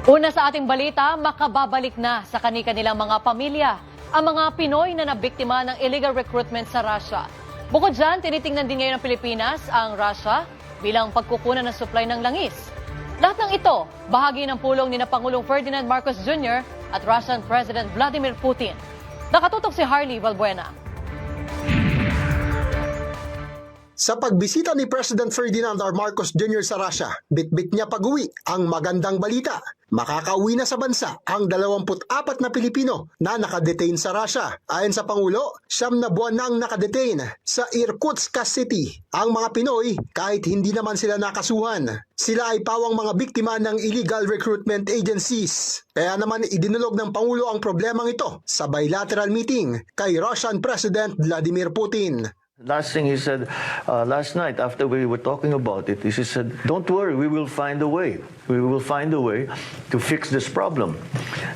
Una sa ating balita, makababalik na sa kani-kanilang mga pamilya ang mga Pinoy na nabiktima ng illegal recruitment sa Russia. Bukod dyan, tinitingnan din ngayon ng Pilipinas ang Russia bilang pagkukunan ng supply ng langis. Lahat ng ito, bahagi ng pulong ni Pangulong Ferdinand Marcos Jr. at Russian President Vladimir Putin. Nakatutok si Harley Valbuena. Sa pagbisita ni President Ferdinand R. Marcos Jr. sa Russia, bitbit niya pag-uwi ang magandang balita. Makakauwi na sa bansa ang 24 na Pilipino na nakadetain sa Russia. Ayon sa Pangulo, 9 na buwan nang nakadetain sa Irkutsk City. Ang mga Pinoy, kahit hindi naman sila nakasuhan, sila ay pawang mga biktima ng illegal recruitment agencies. Kaya naman idinulog ng Pangulo ang problemang ito sa bilateral meeting kay Russian President Vladimir Putin. Last thing he said last night after we were talking about it is he said, "Don't worry, we will find a way. We will find a way to fix this problem."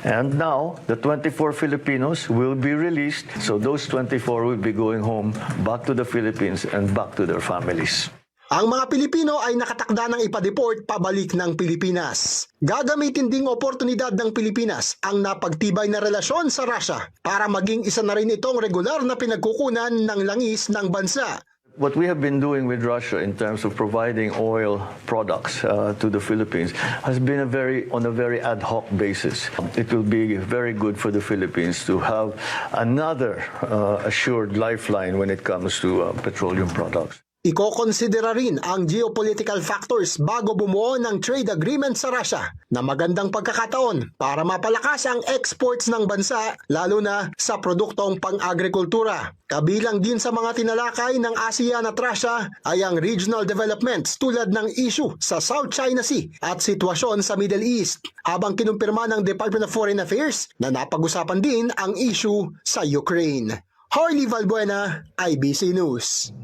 And now the 24 Filipinos will be released. So those 24 will be going home back to the Philippines and back to their families. Ang mga Pilipino ay nakatakda ng ipa-deport pabalik ng Pilipinas. Gagamitin ding oportunidad ng Pilipinas ang napagtibay na relasyon sa Russia para maging isa na rin itong regular na pinagkukunan ng langis ng bansa. What we have been doing with Russia in terms of providing oil products to the Philippines has been on a very ad hoc basis. It will be very good for the Philippines to have another assured lifeline when it comes to petroleum products. Iko-konsidera rin ang geopolitical factors bago bumuo ng trade agreement sa Russia na magandang pagkakataon para mapalakas ang exports ng bansa lalo na sa produktong pang-agrikultura. Kabilang din sa mga tinalakay ng ASEAN at Russia ay ang regional developments tulad ng issue sa South China Sea at sitwasyon sa Middle East. Habang kinumpirma ng Department of Foreign Affairs na napag-usapan din ang issue sa Ukraine. Harley Valbuena, IBC News.